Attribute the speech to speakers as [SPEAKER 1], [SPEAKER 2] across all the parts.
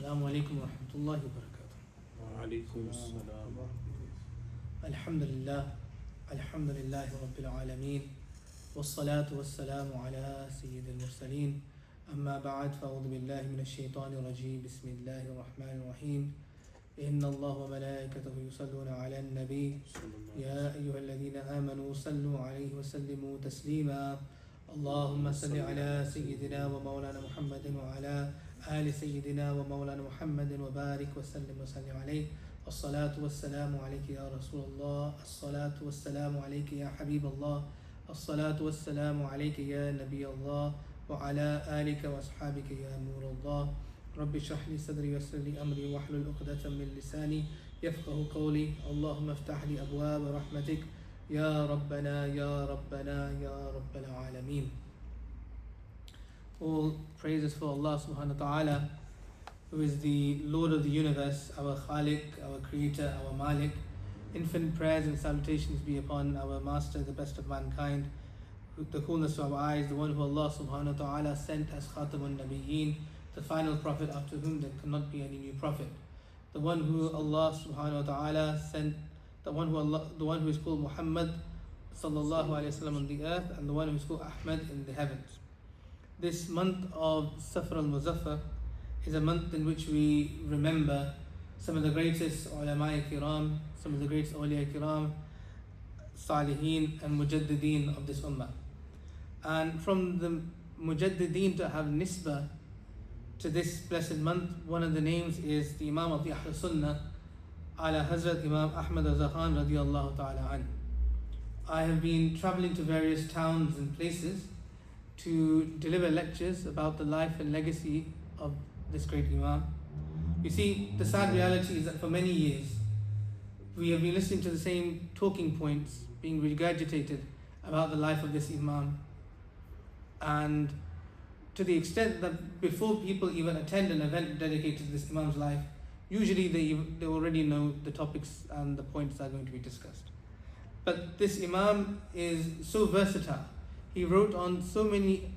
[SPEAKER 1] Assalamu alaikum wa rahmatullahi wa barakatuh.
[SPEAKER 2] Wa alaikum assalam.
[SPEAKER 1] Alhamdulillah, alhamdulillahi rabbil alameen, wassalatu wassalamu ala sayyidil mursaleen, amma ba'd, fa'udhu billahi minash shaitanir rajeem, bismillahir rahmanir rahim. Inna Allah wa malaikatahu yusalluna ala an-nabi, ya ayyuhalladhina amanu sallu alayhi wa sallimu taslima. Allahumma salli ala sayyidina wa maulana Muhammadin wa ala آل سيدنا ومولانا محمد وبارك وسلم وسلم عليه. الصلاة والسلام عليك يا رسول الله، الصلاة والسلام عليك يا حبيب الله، الصلاة والسلام عليك يا نبي الله، وعلى آلك وأصحابك يا نور الله. رب اشرح لي صدري ويسر لي أمري واحلل عقدة من لساني يفقه قولي. اللهم افتح لي أبواب رحمتك يا ربنا يا ربنا يا رب العالمين. All praises for Allah subhanahu wa ta'ala, who is the Lord of the universe, our Khaliq, our Creator, our Malik. Infinite prayers and salutations be upon our Master, the best of mankind, the coolness of our eyes, the one who Allah subhanahu wa ta'ala sent as Khatamun Nabiyeen, the final prophet after whom there cannot be any new prophet. The one who Allah subhanahu wa ta'ala sent, the one who is called Muhammad sallallahu alayhi wa sallam on the earth, and the one who is called Ahmad in the heavens. This month of Safar al-Muzaffar is a month in which we remember some of the greatest ulama kiram, some of the greatest awliya kiram, salihin and mujaddideen of this ummah. And from the mujaddideen to have nisbah to this blessed month, one of the names is the Imam of the Ahl Sunnah, ala Hazrat Imam Ahmad Khan radiyallahu ta'ala an. I have been traveling to various towns and places to deliver lectures about the life and legacy of this great Imam. You see, the sad reality is that for many years we have been listening to the same talking points being regurgitated about the life of this Imam, and to the extent that before people even attend an event dedicated to this Imam's life, usually they already know the topics and the points that are going to be discussed. But this Imam is so versatile. He wrote on so many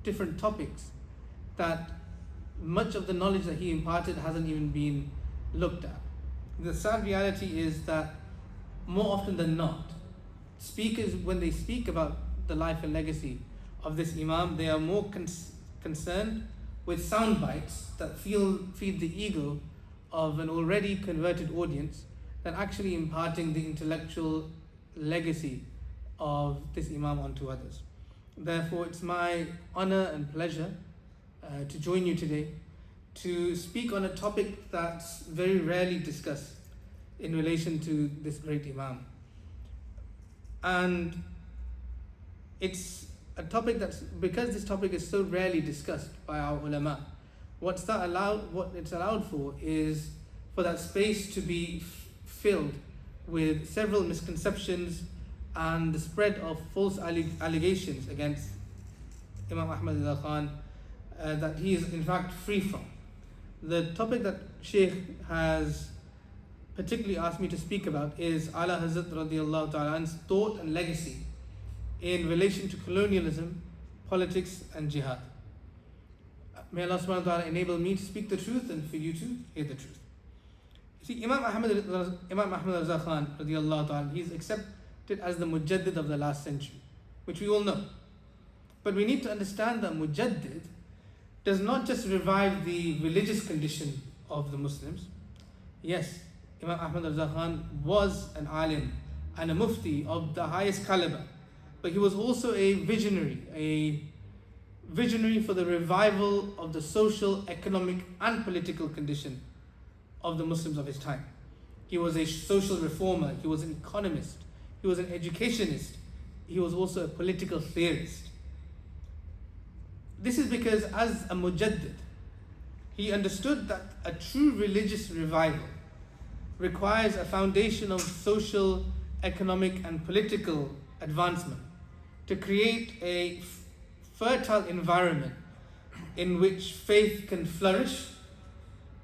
[SPEAKER 1] different topics that much of the knowledge that he imparted hasn't even been looked at. The sad reality is that more often than not, speakers, when they speak about the life and legacy of this Imam, they are more concerned with sound bites that feed the ego of an already converted audience than actually imparting the intellectual legacy of this Imam onto others. Therefore, it's my honor and pleasure to join you today to speak on a topic that's very rarely discussed in relation to this great Imam. And it's a topic because this topic is so rarely discussed by our ulama, what it's allowed for is for that space to be filled with several misconceptions and the spread of false allegations against Imam Ahmad Khan that he is in fact free from. The topic that Sheikh has particularly asked me to speak about is Ala Hazrat radiyallahu ta'ala an's thought and legacy in relation to colonialism, politics and jihad. May Allah subhanahu wa ta'ala enable me to speak the truth and for you to hear the truth. You see, Imam Ahmad Khan radiyallahu ta'ala, he's accepted as the Mujaddid of the last century, which we all know. But we need to understand that Mujaddid does not just revive the religious condition of the Muslims. Yes, Imam Ahmad Khan was an alim and a mufti of the highest caliber, but he was also a visionary for the revival of the social, economic and political condition of the Muslims of his time. He was a social reformer, he was an economist, he was an educationist, he was also a political theorist. This is because as a mujaddid, he understood that a true religious revival requires a foundation of social, economic and political advancement to create a fertile environment in which faith can flourish,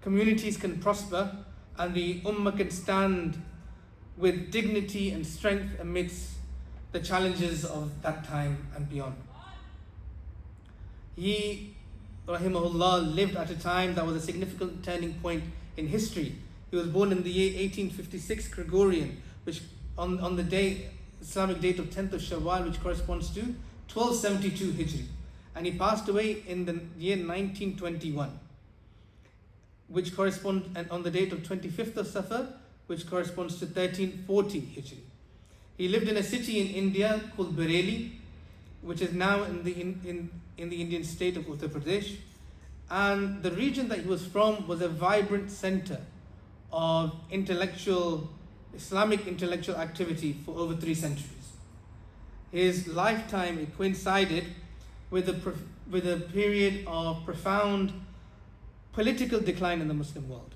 [SPEAKER 1] communities can prosper, and the ummah can stand with dignity and strength amidst the challenges of that time and beyond. He rahimahullah, lived at a time that was a significant turning point in history. He was born in the year 1856 Gregorian, which on the day, Islamic date of 10th of Shawwal, which corresponds to 1272 Hijri. And he passed away in the year 1921, which corresponds, and on the date of 25th of Safar, which corresponds to 1340 Hijri. He lived in a city in India called Bareilly, which is now in the Indian state of Uttar Pradesh. And the region that he was from was a vibrant center of Islamic intellectual activity for over 3 centuries. His lifetime coincided with a period of profound political decline in the Muslim world.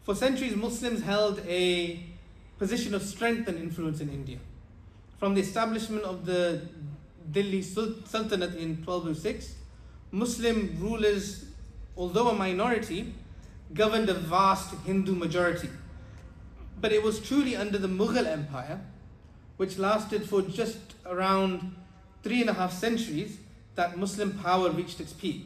[SPEAKER 1] For centuries, Muslims held a position of strength and influence in India. From the establishment of the Delhi Sultanate in 1206, Muslim rulers, although a minority, governed a vast Hindu majority. But it was truly under the Mughal Empire, which lasted for just around 3.5 centuries, that Muslim power reached its peak.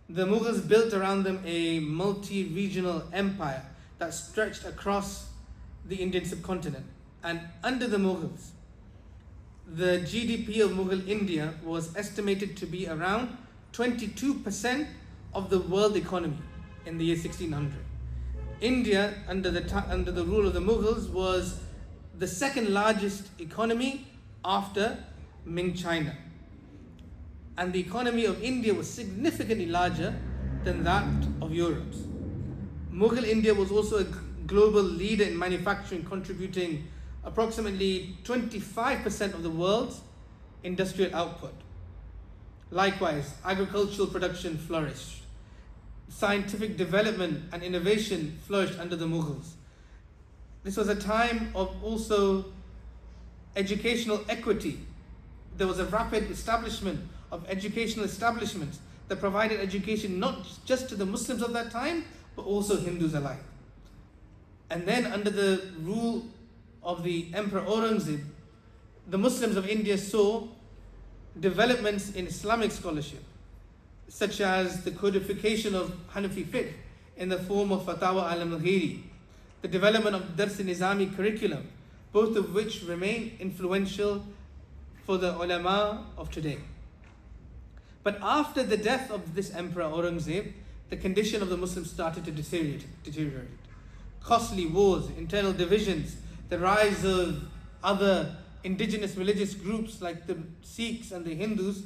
[SPEAKER 1] The Mughals built around them a multi-regional empire that stretched across the Indian subcontinent. And under the Mughals, the GDP of Mughal India was estimated to be around 22% of the world economy in the year 1600. India, under the rule of the Mughals, was the second largest economy after Ming China. And the economy of India was significantly larger than that of Europe's. Mughal India was also a global leader in manufacturing, contributing approximately 25% of the world's industrial output. Likewise, agricultural production flourished. Scientific development and innovation flourished under the Mughals. This was a time of also educational equity. There was a rapid establishment of educational establishments that provided education not just to the Muslims of that time, but also Hindus alike. And then under the rule of the Emperor Aurangzeb, the Muslims of India saw developments in Islamic scholarship, such as the codification of Hanafi fiqh in the form of Fatawa al-Mughiri, the development of Dars-e-Nizami curriculum, both of which remain influential for the ulama of today. But after the death of this Emperor Aurangzeb, the condition of the Muslims started to deteriorate. Costly wars, internal divisions, the rise of other indigenous religious groups like the Sikhs and the Hindus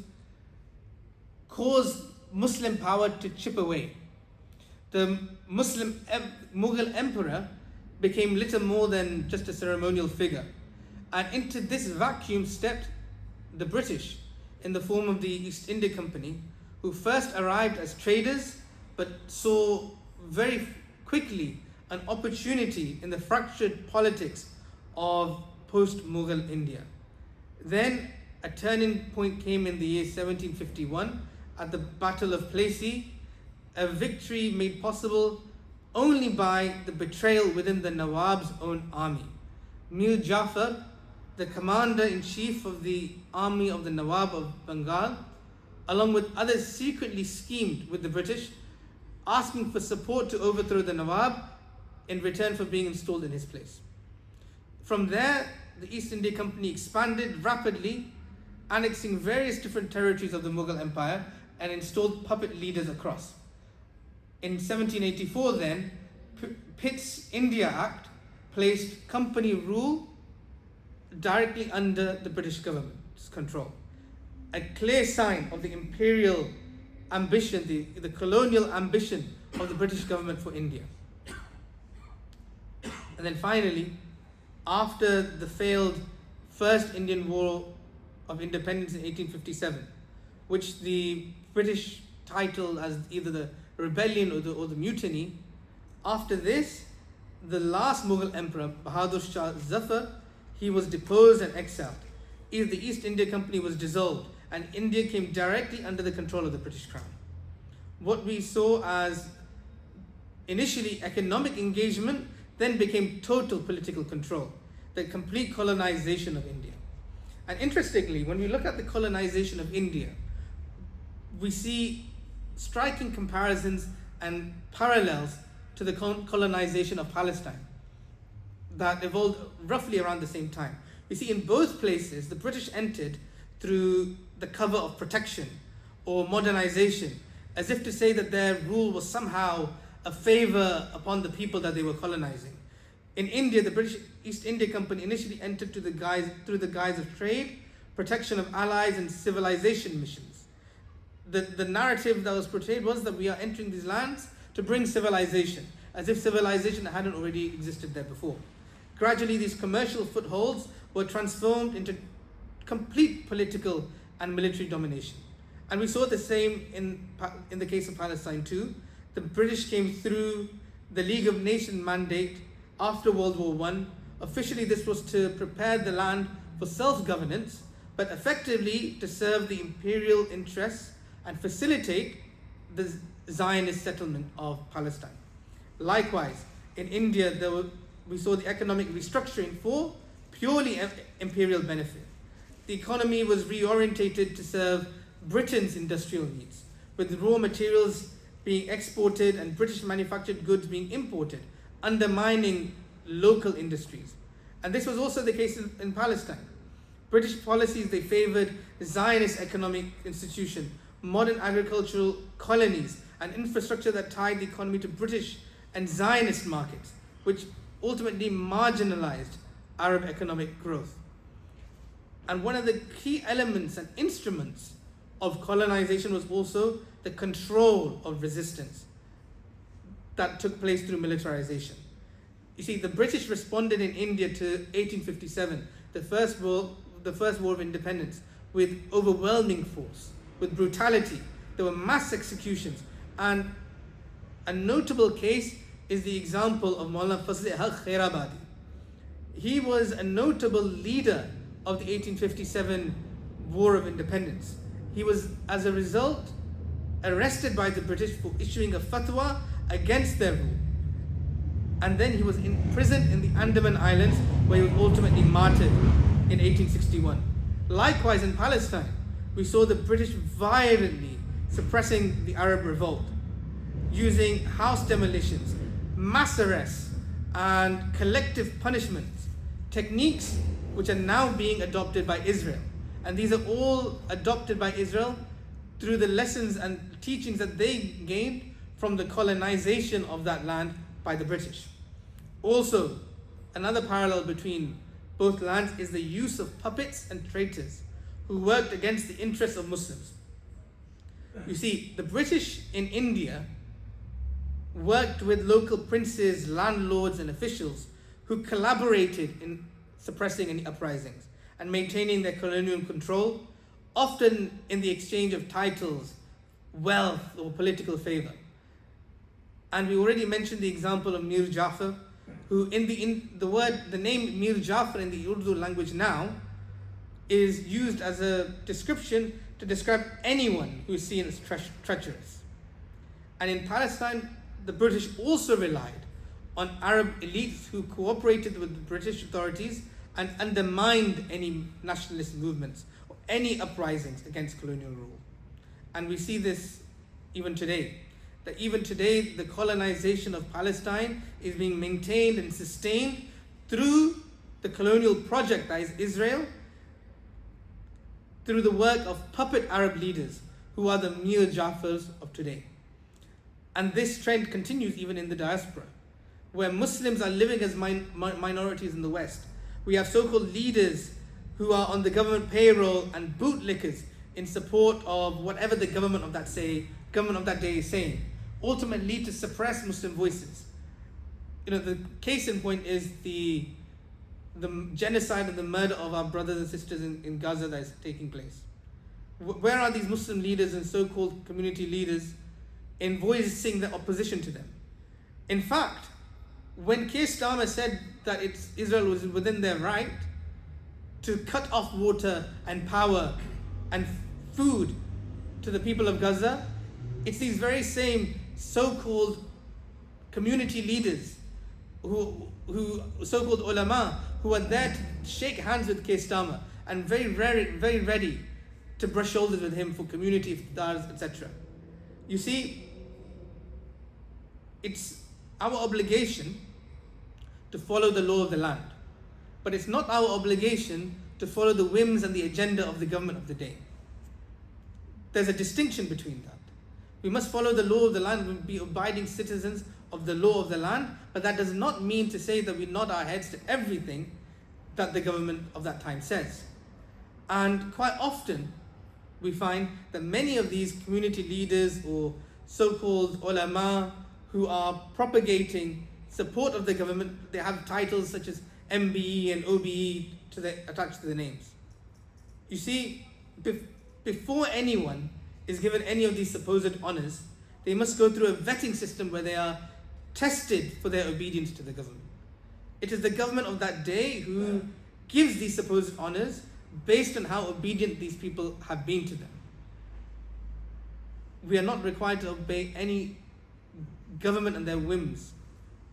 [SPEAKER 1] caused Muslim power to chip away. The Mughal emperor became little more than just a ceremonial figure. And into this vacuum stepped the British in the form of the East India Company, who first arrived as traders but saw very quickly an opportunity in the fractured politics of post-Mughal India. Then a turning point came in the year 1751 at the Battle of Plassey, a victory made possible only by the betrayal within the Nawab's own army. Mir Jafar, the commander-in-chief of the army of the Nawab of Bengal, along with others, secretly schemed with the British, asking for support to overthrow the Nawab in return for being installed in his place. From there, the East India Company expanded rapidly, annexing various different territories of the Mughal Empire and installed puppet leaders across. In 1784 then, Pitt's India Act placed company rule directly under the British government's control. A clear sign of the imperial ambition, the colonial ambition of the British government for India. And then finally, after the failed First Indian War of Independence in 1857, which the British titled as either the rebellion or the mutiny, after this, the last Mughal emperor, Bahadur Shah Zafar, he was deposed and exiled. The East India Company was dissolved and India came directly under the control of the British Crown. What we saw as initially economic engagement then became total political control, the complete colonization of India. And interestingly, when we look at the colonization of India, we see striking comparisons and parallels to the colonization of Palestine that evolved roughly around the same time. You see, in both places, the British entered through the cover of protection or modernization, as if to say that their rule was somehow a favor upon the people that they were colonizing. In India, the British East India Company initially entered through the guise of trade, protection of allies, and civilization missions. The narrative that was portrayed was that we are entering these lands to bring civilization, as if civilization hadn't already existed there before. Gradually, these commercial footholds were transformed into complete political and military domination. And we saw the same in the case of Palestine too. The British came through the League of Nations mandate after World War I. Officially, this was to prepare the land for self-governance, but effectively to serve the imperial interests and facilitate the Zionist settlement of Palestine. Likewise, in India, we saw the economic restructuring for purely imperial benefit. The economy was reorientated to serve Britain's industrial needs, with raw materials being exported and British manufactured goods being imported, undermining local industries. And this was also the case in Palestine. British policies, they favored Zionist economic institution, modern agricultural colonies, and infrastructure that tied the economy to British and Zionist markets, which ultimately marginalized Arab economic growth. And one of the key elements and instruments of colonization was also the control of resistance that took place through militarization. You see, the British responded in India to 1857, the first war of independence, with overwhelming force, with brutality. There were mass executions, and a notable case is the example of Maulana Fazl-e-Haq Khairabadi. He was a notable leader of the 1857 War of Independence. He was, as a result, arrested by the British for issuing a fatwa against their rule. And then he was imprisoned in the Andaman Islands, where he was ultimately martyred in 1861. Likewise, in Palestine, we saw the British violently suppressing the Arab revolt, using house demolitions, mass arrests, and collective punishments, techniques which are now being adopted by Israel. And these are all adopted by Israel through the lessons and teachings that they gained from the colonization of that land by the British. Also, another parallel between both lands is the use of puppets and traitors who worked against the interests of Muslims. You see, the British in India worked with local princes, landlords, and officials who collaborated in suppressing any uprisings and maintaining their colonial control, often in the exchange of titles, wealth, or political favor. And we already mentioned the example of Mir Jafar, who the name Mir Jafar in the Urdu language now is used as a description to describe anyone who is seen as treacherous. And in Palestine, the British also relied on Arab elites who cooperated with the British authorities and undermined any nationalist movements or any uprisings against colonial rule. And we see this even today, that even today the colonization of Palestine is being maintained and sustained through the colonial project that is Israel, through the work of puppet Arab leaders who are the Mir Jafars of today. And this trend continues even in the diaspora, where Muslims are living as minorities in the West. We have so-called leaders who are on the government payroll and bootlickers in support of whatever the government of that day is saying, ultimately to suppress Muslim voices. The case in point is the genocide and the murder of our brothers and sisters in Gaza that is taking place. Where are these Muslim leaders and so-called community leaders in voicing the opposition to them? In fact, when Keir Starmer said that Israel was within their right to cut off water and power and food to the people of Gaza, it's these very same so-called community leaders, who so-called ulama, who are there to shake hands with Keir Starmer and very ready to brush shoulders with him for community iftars, etc. You see, it's our obligation to follow the law of the land, but it's not our obligation to follow the whims and the agenda of the government of the day. There's a distinction between that. We must follow the law of the land, we be abiding citizens of the law of the land, but that does not mean to say that we nod our heads to everything that the government of that time says. And quite often, we find that many of these community leaders or so-called ulama who are propagating support of the government, they have titles such as MBE and OBE attached to the names. You see, before anyone is given any of these supposed honors, they must go through a vetting system where they are tested for their obedience to the government. It is the government of that day who gives these supposed honors based on how obedient these people have been to them. We are not required to obey any government and their whims,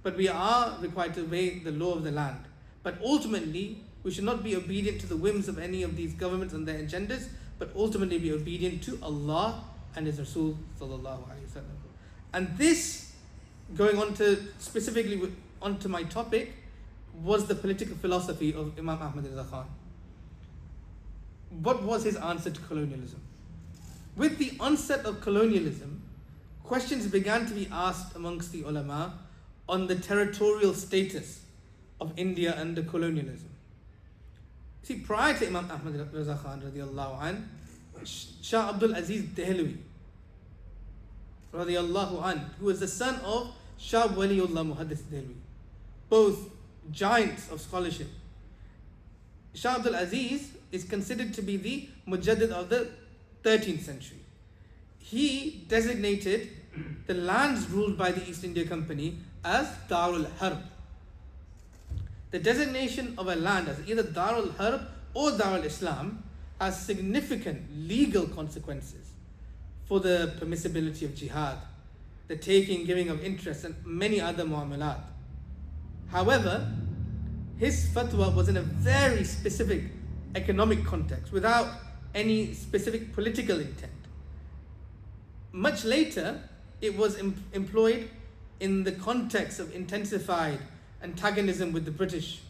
[SPEAKER 1] but we are required to obey the law of the land. But ultimately, we should not be obedient to the whims of any of these governments and their agendas, but ultimately be obedient to Allah and His Rasul sallallahu alaihi wasallam. And this, going on to specifically onto my topic, was the political philosophy of Imam Ahmad Reza Khan. What was his answer to colonialism? With the onset of colonialism, questions began to be asked amongst the ulama on the territorial status of India under colonialism. See, prior to Imam Ahmad Reza Khan radiallahu an, Shah Abdul Aziz Dehlwi radiallahu an, who was the son of Shah Waliullah Muhaddis Dehlwi, both giants of scholarship. Shah Abdul Aziz is considered to be the Mujaddid of the 13th century. He designated the lands ruled by the East India Company as Darul Harb. The designation of a land as either Darul Harb or Darul Islam has significant legal consequences for the permissibility of jihad, the taking, giving of interest, and many other muamalat. However, his fatwa was in a very specific economic context without any specific political intent. Much later, it was employed in the context of intensified antagonism with the British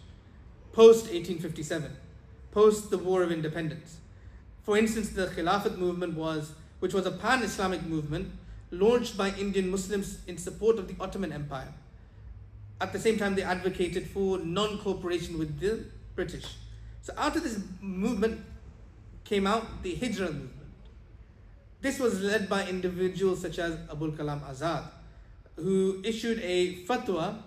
[SPEAKER 1] post 1857, post the War of Independence. For instance, the Khilafat movement which was a pan-Islamic movement launched by Indian Muslims in support of the Ottoman Empire. At the same time, they advocated for non-cooperation with the British. So out of this movement came out the Hijra movement. This was led by individuals such as Abul Kalam Azad, who issued a fatwa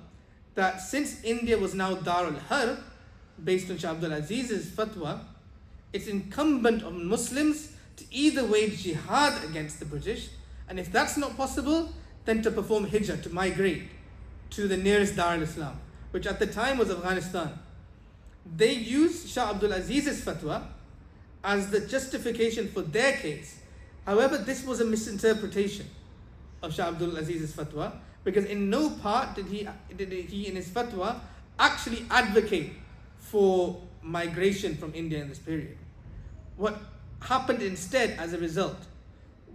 [SPEAKER 1] that since India was now Darul Harb, based on Shah Abdul Aziz's fatwa, it's incumbent on Muslims to either wage jihad against the British, and if that's not possible, then to perform hijrah, to migrate to the nearest Darul Islam, which at the time was Afghanistan. They used Shah Abdul Aziz's fatwa as the justification for their case. However, this was a misinterpretation of Shah Abdul Aziz's fatwa, because in no part did he in his fatwa actually advocate for migration from India in this period. What happened instead as a result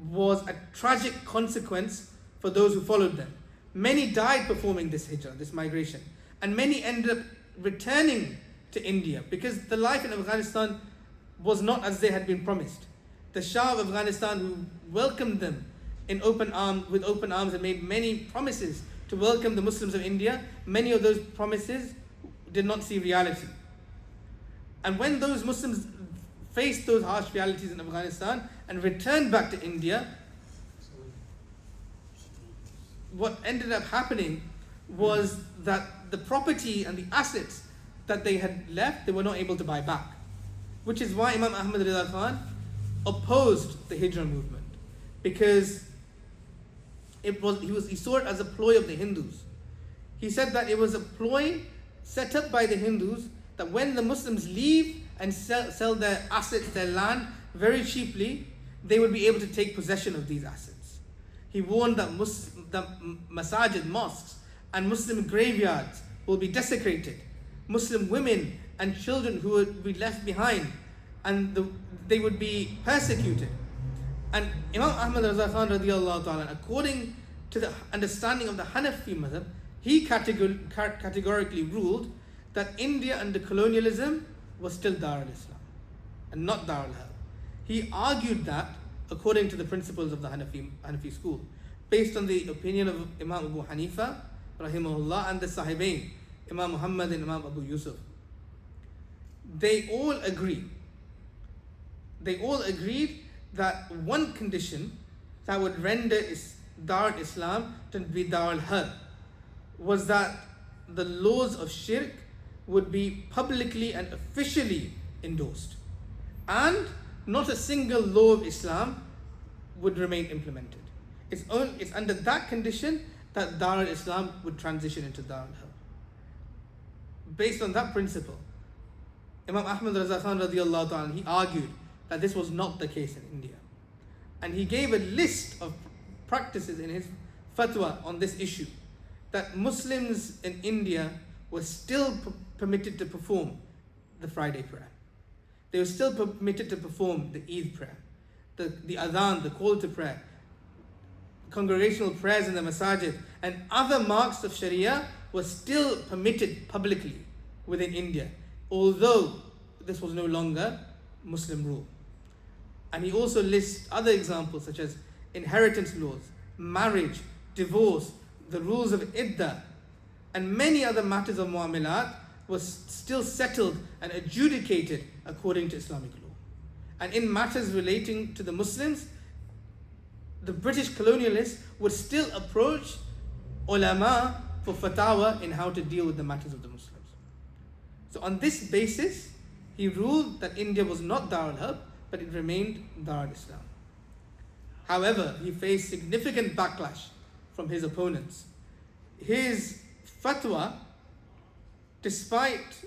[SPEAKER 1] was a tragic consequence for those who followed them. Many died performing this hijrah, this migration, and many ended up returning to India because the life in Afghanistan was not as they had been promised. The Shah of Afghanistan, who welcomed them with open arms and made many promises to welcome the Muslims of India, many of those promises did not see reality. And when those Muslims faced those harsh realities in Afghanistan and returned back to India, what ended up happening was that the property and the assets that they had left, they were not able to buy back. Which is why Imam Ahmad Reza Khan opposed the Hijra movement, because he saw it as a ploy of the Hindus. He said that it was a ploy set up by the Hindus that when the Muslims leave and sell their assets, their land very cheaply, they would be able to take possession of these assets. He warned that masajid, mosques, and Muslim graveyards will be desecrated. Muslim women and children who would be left behind, and they would be persecuted. And Imam Ahmad Raza Khan radiallahu ta'ala, according to the understanding of the Hanafi madhab, he categorically ruled that India under colonialism was still Dar al-Islam and not Dar al-Harb. He argued that according to the principles of the Hanafi school, based on the opinion of Imam Abu Hanifa rahimahullah and the Sahibain, Imam Muhammad and Imam Abu Yusuf. They all agreed that one condition that would render Dar al-Islam to be Dar al-Harb was that the laws of shirk would be publicly and officially endorsed, and not a single law of Islam would remain implemented. It's under that condition that Dar al-Islam would transition into Dar al-Harb. Based on that principle, Imam Ahmad Raza Khan radiallahu ta'ala, he argued that this was not the case in India. And he gave a list of practices in his fatwa on this issue, that Muslims in India were still permitted to perform the Friday prayer. They were still permitted to perform the Eid prayer, the adhan, the call to prayer, congregational prayers in the masajid, and other marks of Sharia were still permitted publicly within India, although this was no longer Muslim rule. And he also lists other examples such as inheritance laws, marriage, divorce, the rules of iddah, and many other matters of mu'amalat was still settled and adjudicated according to Islamic law. And in matters relating to the Muslims, the British colonialists would still approach ulama for fatwa in how to deal with the matters of the Muslims. So on this basis, he ruled that India was not Dar al-Harb, but it remained Dar al-Islam. However, he faced significant backlash from his opponents. His fatwa, despite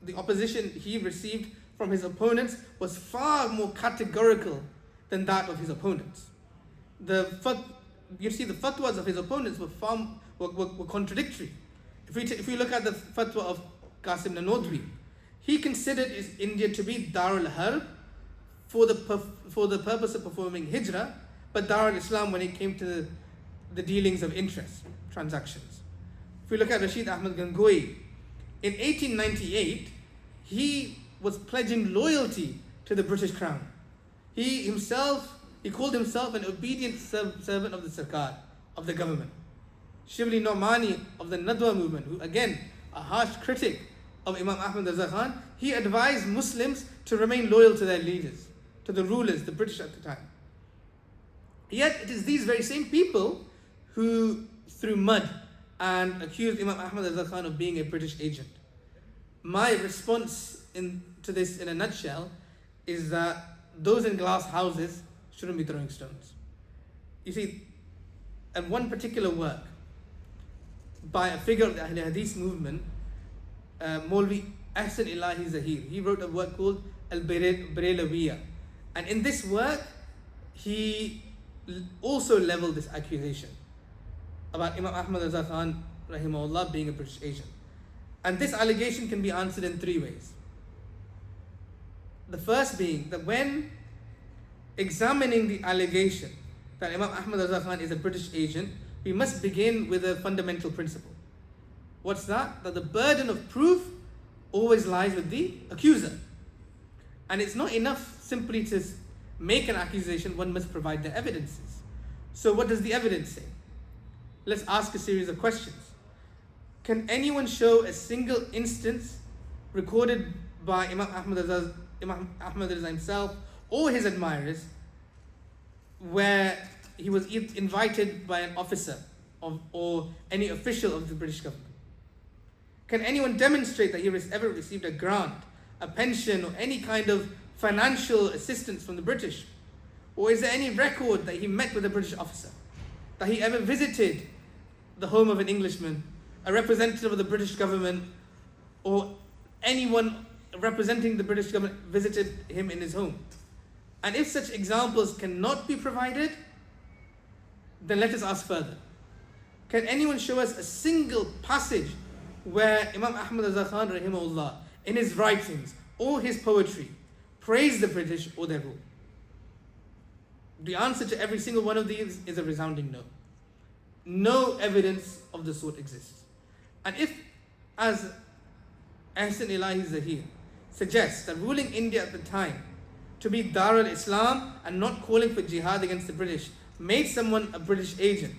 [SPEAKER 1] the opposition he received from his opponents, was far more categorical than that of his opponents. The fatwas of his opponents were contradictory. If we look at the fatwa of Qasim Nanodwi, he considered India to be Dar al-Harb for the purpose of performing hijrah, but Dar al-Islam when it came to the dealings of interest, transactions. If we look at Rashid Ahmad Gangohi, in 1898, he was pledging loyalty to the British Crown. He called himself an obedient servant of the Sarkar, of the government. Shibli Nomani of the Nadwa movement, who again, a harsh critic of Imam Ahmad Raza Khan, he advised Muslims to remain loyal to their leaders, to the rulers, the British at the time. Yet it is these very same people who threw mud and accused Imam Ahmad Raza Khan of being a British agent. My response to this in a nutshell is that those in glass houses shouldn't be throwing stones. You see, and one particular work by a figure of the Ahl Hadith movement, Maulvi Ahsan Ilahi Zahir, he wrote a work called Al-Barelawiyya. And in this work, he also leveled this accusation about Imam Ahmad Raza Khan rahimahullah being a British agent. And this allegation can be answered in three ways. The first being that when examining the allegation that Imam Ahmad Raza Khan is a British agent, we must begin with a fundamental principle. What's that? That the burden of proof always lies with the accuser. And it's not enough simply to make an accusation, one must provide the evidences. So what does the evidence say? Let's ask a series of questions. Can anyone show a single instance recorded by Imam Ahmad Raza himself or his admirers where he was invited by an officer or any official of the British government? Can anyone demonstrate that he ever received a grant, a pension, or any kind of financial assistance from the British? Or is there any record that he met with a British officer? That he ever visited the home of an Englishman, a representative of the British government, or anyone representing the British government visited him in his home? And if such examples cannot be provided, then let us ask further. Can anyone show us a single passage where Imam Ahmad Raza Khan rahimahullah, in his writings or his poetry, praised the British or their rule? The answer to every single one of these is a resounding no. No evidence of the sort exists. And if, as Ahsan Ilahi Zahir suggests, that ruling India at the time to be Dar al-Islam and not calling for jihad against the British made someone a British agent,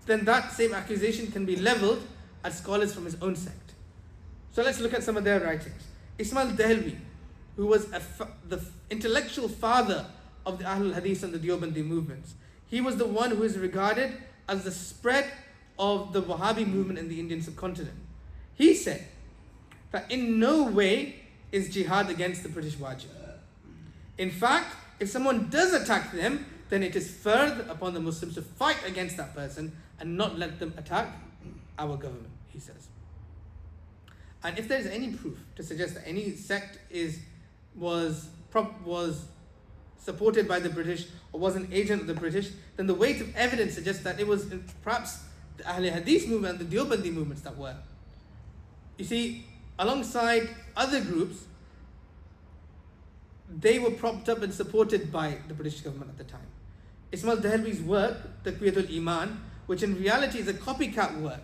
[SPEAKER 1] then that same accusation can be leveled at scholars from his own sect. So let's look at some of their writings. Ismail Dehelvi, who was the intellectual father of the Ahlul Hadith and the Deobandi movements, he was the one who is regarded as the spread of the Wahhabi movement in the Indian subcontinent. He said that in no way is jihad against the British wajib. In fact, if someone does attack them, then it is further upon the Muslims to fight against that person and not let them attack our government, he says. And if there is any proof to suggest that any sect was supported by the British or was an agent of the British, then the weight of evidence suggests that it was perhaps the Ahlul Hadith movement and the Deobandi movements that were. You see, alongside other groups, they were propped up and supported by the British government at the time. Ismail Dehelvi's work, Taqwiyatul Iman, which in reality is a copycat work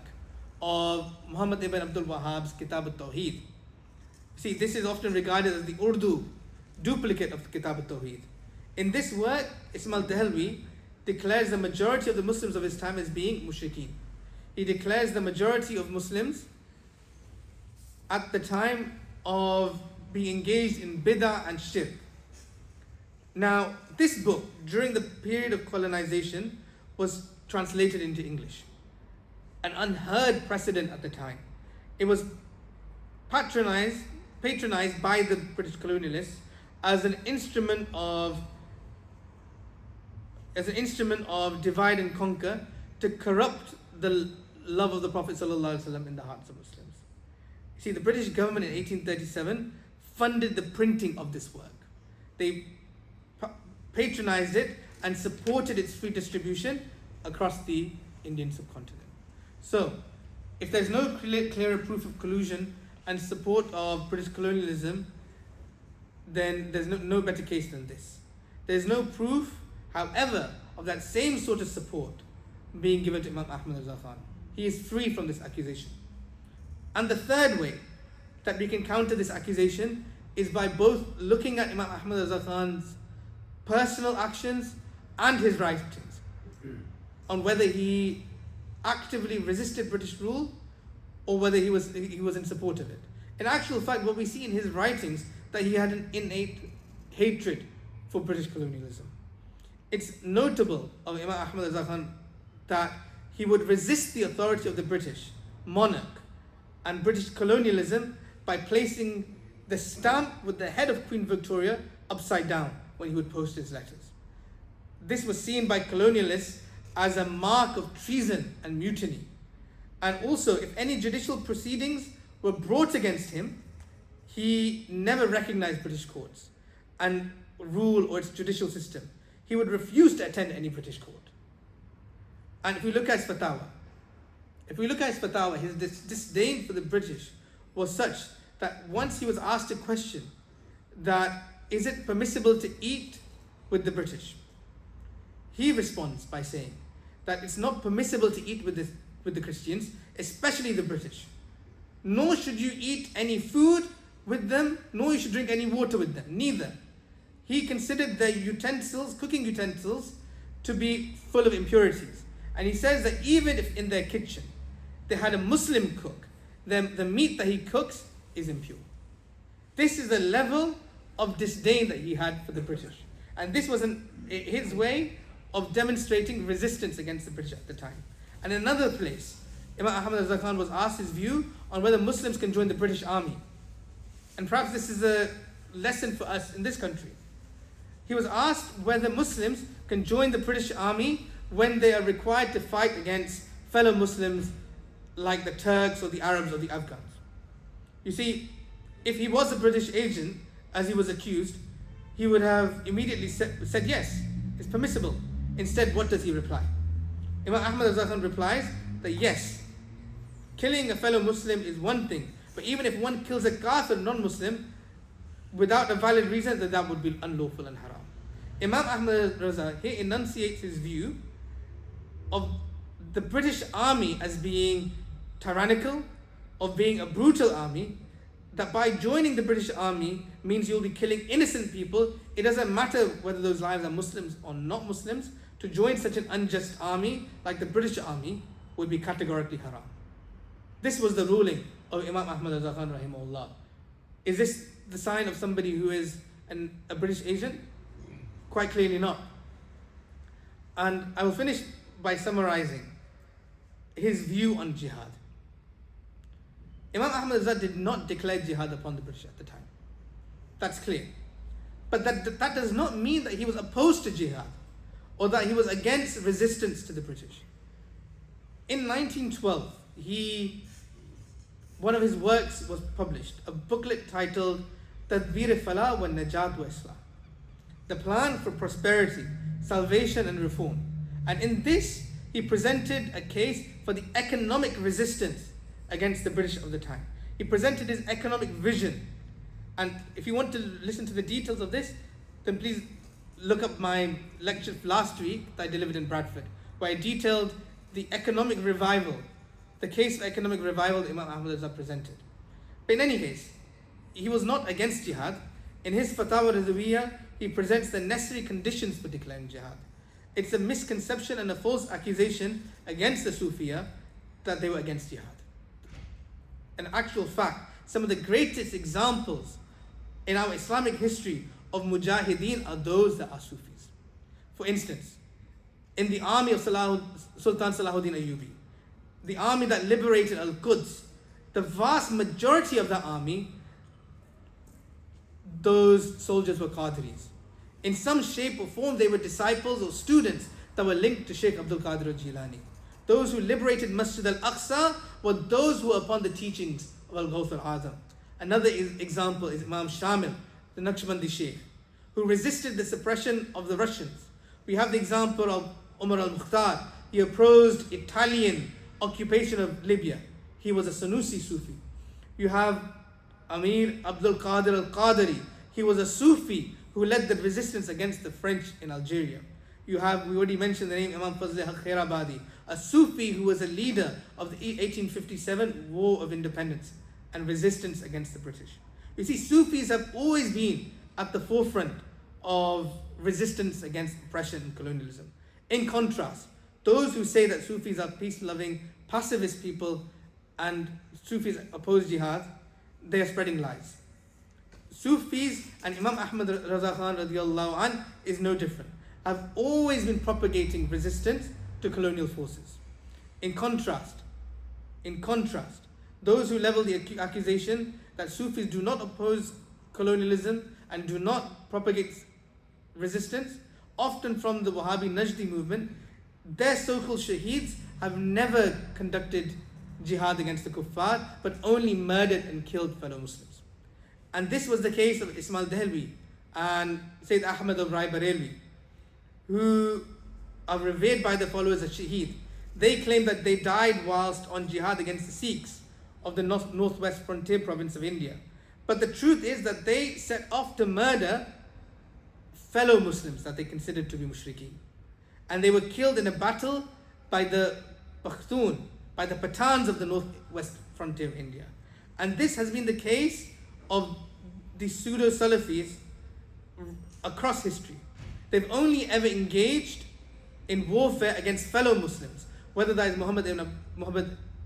[SPEAKER 1] of Muhammad ibn Abdul Wahhab's Kitab al-Tawheed. See, this is often regarded as the Urdu duplicate of Kitab al-Tawheed. In this work, Ismail Dehelvi declares the majority of the Muslims of his time as being mushrikeen. He declares the majority of Muslims at the time of being engaged in bid'ah and shirk. Now, this book, during the period of colonization, was translated into English. An unheard precedent at the time. It was patronized by the British colonialists as an instrument of divide and conquer to corrupt the love of the Prophet ﷺ in the hearts of Muslims. See, the British government in 1837 funded the printing of this work. They patronized it and supported its free distribution across the Indian subcontinent. So, if there's no clearer proof of collusion and support of British colonialism, then there's no better case than this. There's no proof, however, of that same sort of support being given to Imam Ahmad Reza Khan. He is free from this accusation. And the third way that we can counter this accusation is by both looking at Imam Ahmad Reza Khan's personal actions and his writings on whether he actively resisted British rule or whether he was in support of it. In actual fact, what we see in his writings, that he had an innate hatred for British colonialism. It's notable of Imam Ahmad Reza Khan that he would resist the authority of the British monarch and British colonialism by placing the stamp with the head of Queen Victoria upside down when he would post his letters. This was seen by colonialists as a mark of treason and mutiny. And also, if any judicial proceedings were brought against him, he never recognized British courts and rule or its judicial system. He would refuse to attend any British court. And if we look at his fatwa, his disdain for the British was such that once he was asked a question that, is it permissible to eat with the British? He responds by saying that it's not permissible to eat with the Christians, especially the British. Nor should you eat any food with them, nor you should drink any water with them, neither. He considered their cooking utensils, to be full of impurities. And he says that even if in their kitchen they had a Muslim cook, then the meat that he cooks is impure. This is the level of disdain that he had for the British. And this was his way of demonstrating resistance against the British at the time. And in another place, Imam Ahmad Reza Khan was asked his view on whether Muslims can join the British army. And perhaps this is a lesson for us in this country. He was asked whether Muslims can join the British army when they are required to fight against fellow Muslims like the Turks or the Arabs or the Afghans. You see, if he was a British agent, as he was accused, he would have immediately said yes, it's permissible. Instead, what does he reply? Imam Ahmad Reza Khan replies that yes, killing a fellow Muslim is one thing, but even if one kills a kafir non-Muslim without a valid reason, then that would be unlawful and haram. Imam Ahmad Raza here enunciates his view of the British army as being tyrannical, of being a brutal army, that by joining the British army means you'll be killing innocent people. It doesn't matter whether those lives are Muslims or not Muslims. To join such an unjust army like the British army would be categorically haram. This was the ruling of Imam Ahmad Raza Khan rahimahullah. Is this the sign of somebody who is a British agent? Quite clearly not. And I will finish by summarizing his view on jihad. Imam Ahmad Raza did not declare jihad upon the British at the time. That's clear. But that does not mean that he was opposed to jihad or that he was against resistance to the British. In 1912, one of his works was published, a booklet titled Tadbir Falah wa Najat wa Islah, the plan for prosperity, salvation and reform. And in this, he presented a case for the economic resistance against the British of the time. He presented his economic vision. And if you want to listen to the details of this, then please look up my lecture last week that I delivered in Bradford, where I detailed the economic revival, the case for economic revival that Imam Ahmad Raza presented. But in any case, he was not against jihad. In his Fatawa Rizawiyya, he presents the necessary conditions for declaring jihad. It's a misconception and a false accusation against the Sufiya that they were against jihad. In actual fact, some of the greatest examples in our Islamic history of mujahideen are those that are Sufis. For instance, in the army of Sultan Salahuddin Ayyubi, the army that liberated Al-Quds, the vast majority of that army, those soldiers were Qadiris. In some shape or form, they were disciples or students that were linked to Sheikh Abdul Qadir al-Jilani. Those who liberated Masjid al-Aqsa were those who were upon the teachings of Al-Ghawth al-Azam. Another example is Imam Shamil, the Naqshbandi Sheikh, who resisted the suppression of the Russians. We have the example of Umar al-Mukhtar. He opposed Italian occupation of Libya. He was a Sanusi Sufi. You have Amir Abdul Qadir al-Qadiri. He was a Sufi who led the resistance against the French in Algeria. We already mentioned the name Imam Fazl al-Khairabadi, a Sufi who was a leader of the 1857 War of Independence and resistance against the British. You see, Sufis have always been at the forefront of resistance against oppression and colonialism. In contrast, those who say that Sufis are peace-loving, pacifist people and Sufis oppose jihad, they are spreading lies. Sufis and Imam Ahmad Raza Khan radiallahu anh is no different. Have always been propagating resistance to colonial forces. In contrast, those who level the accusation that Sufis do not oppose colonialism and do not propagate resistance, often from the Wahhabi Najdi movement, their so-called shaheeds have never conducted jihad against the kuffar, but only murdered and killed fellow Muslims. And this was the case of Ismail Dehlvi and Sayyid Ahmad of Rai Barelvi, who are revered by the followers as shaheed. They claim that they died whilst on jihad against the Sikhs of the northwest frontier province of India. But the truth is that they set off to murder fellow Muslims that they considered to be mushrikeen. And they were killed in a battle by the Pakhtun, by the Pathans of the northwest frontier of India. And this has been the case of the pseudo-Salafis across history. They've only ever engaged in warfare against fellow Muslims, whether that is Muhammad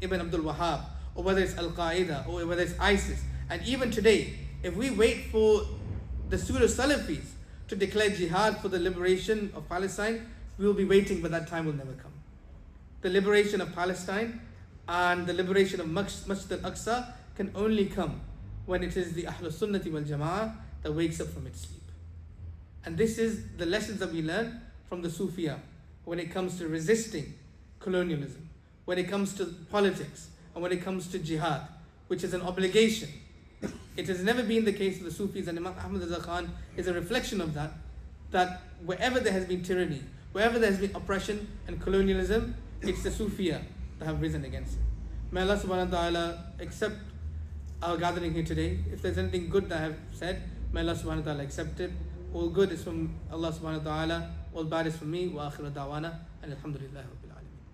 [SPEAKER 1] ibn Abdul Wahhab, or whether it's Al-Qaeda, or whether it's ISIS. And even today, if we wait for the pseudo-Salafis to declare jihad for the liberation of Palestine, we will be waiting, but that time will never come. The liberation of Palestine and the liberation of Masjid al-Aqsa can only come when it is the Ahlul Sunnati wal Jama'ah that wakes up from its sleep. And this is the lessons that we learn from the Sufiya when it comes to resisting colonialism, when it comes to politics, and when it comes to jihad, which is an obligation. It has never been the case of the Sufis, and Imam Ahmad Raza Khan is a reflection of that wherever there has been tyranny, wherever there has been oppression and colonialism, it's the Sufiya that have risen against it. May Allah subhanahu wa ta'ala accept our gathering here today. If there's anything good that I have said, may Allah subhanahu wa ta'ala accept it. All good is from Allah subhanahu wa ta'ala, all bad is from me. Wa akhiru da'wana, and alhamdulillahi rabbil alameen.